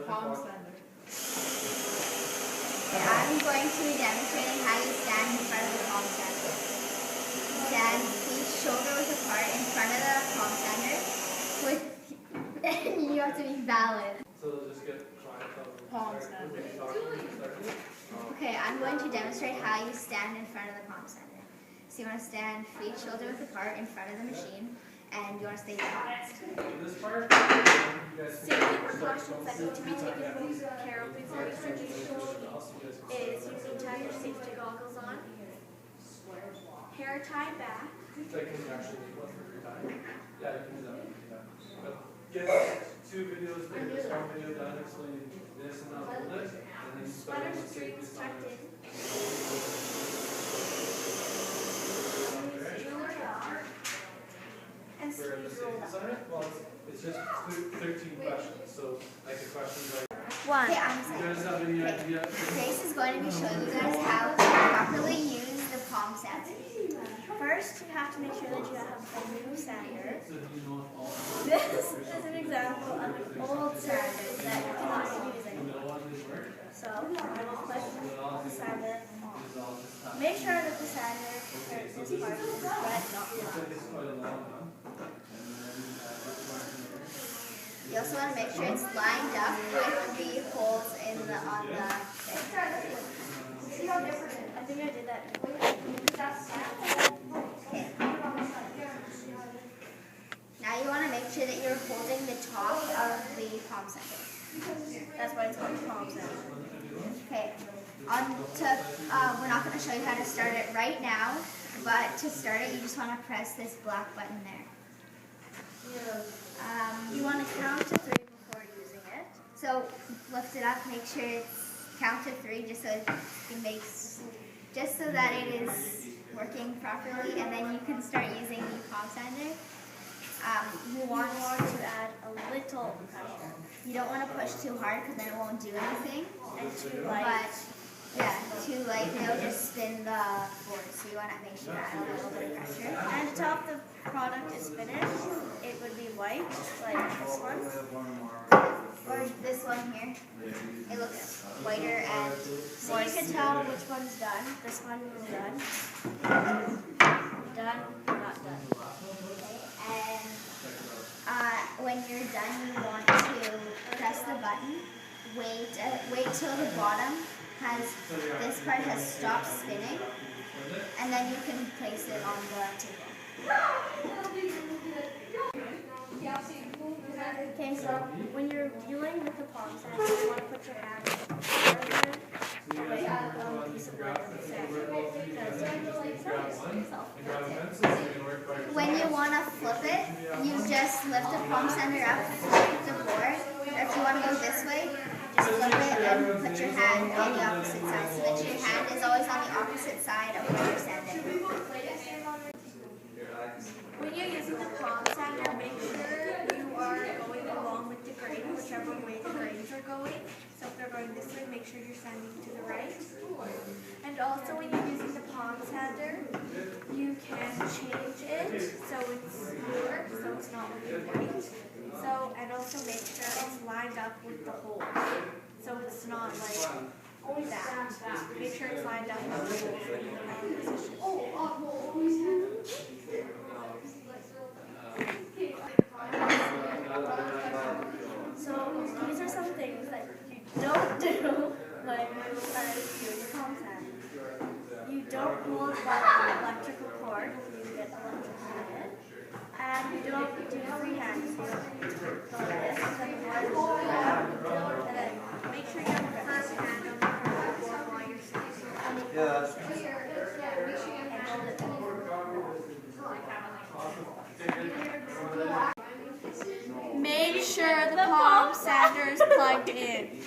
palm sander. I'm going to be demonstrating how you stand in front of the palm sander. Stand feet shoulder width apart in front of the palm sander. You have to be valid. So just get Palm sander. Okay, I'm going to demonstrate how you stand in front of the palm sander. So you want to stand feet shoulder width apart in front of the machine, and you want to stay balanced. This part, Safety precautions that need to be taken care of before you start using the machine is using tiger safety goggles on, hair tied back, that can actually make one for your time. Yeah, you can do that. But get 2 videos, this one video done explaining this and how to hold it, and then you start butter on the safety strings tucked side. in, use jewel jaw, and For the sleeves rolled safety up. side, well, it's just 13 questions. So, like the questions like, One. Okay, I'm you guys have any idea? Grace is going to be showing you guys how to properly use the palm sander. First, you have to make sure that you have a new sander. So do you know if all This is an example of an old sander that you cannot use the anymore. middle one didn't work? So, I'm going to put the sander on. It's all just half. Make sure that the sander, this part is red, not black. It's quite a long one. And then this one here. You also want to make sure it's lined up with the holes on the thing. See how different? I think I did that. Okay. Now you want to make sure that you're holding the top of the palm sander. That's why it's called palm sander. Okay. We're not going to show you how to start it right now, but to start it, you just want to press this black button there. You want to count to 3 before using it. So lift it up, make sure it's count to 3, just so that it is working properly, and then you can start using the palm sander. You want to add a little pressure. You don't want to push too hard because then it won't do anything. And too light. But yeah, too light, it'll just spin the board. So you want to make sure you add a little bit of pressure. And the top of the product is finished. It would be white, like this one. Or this one here. It looks whiter and So more you can tell which one's done. This one is done. Done, not done. And when you're done, you want to press the button. Wait till the bottom this part has stopped spinning, and then you can place it on the table. Okay, so when you're dealing with the palm sander, you want to put your hand further away from the piece of wood in the sander. When you want to flip it, you just lift the palm sander up, flip the board. Or if you want to go this way, just flip it and put your hand on the opposite side, so that your hand is always on the opposite side of where you're standing. When you're using the palm sander, make sure you are going along with the grain, whichever way the grains are going. So if they're going this way, make sure you're standing to the right. And also when you're using the palm sander, you can change it so it's smoother, so it's not really white. So, and also make sure it's lined up with the hole. So it's not like that. Make sure it's lined up with the holes in the right position. So these are some things that you don't do when doing your palm sander. You don't hold by the electrical cord when you get electrocuted. And you don't do freehand. So you don't go like this, and then the board and then make sure you have the first hand on the board while you're sleeping. Yeah, And hold it there. Make sure the palm sander is plugged in.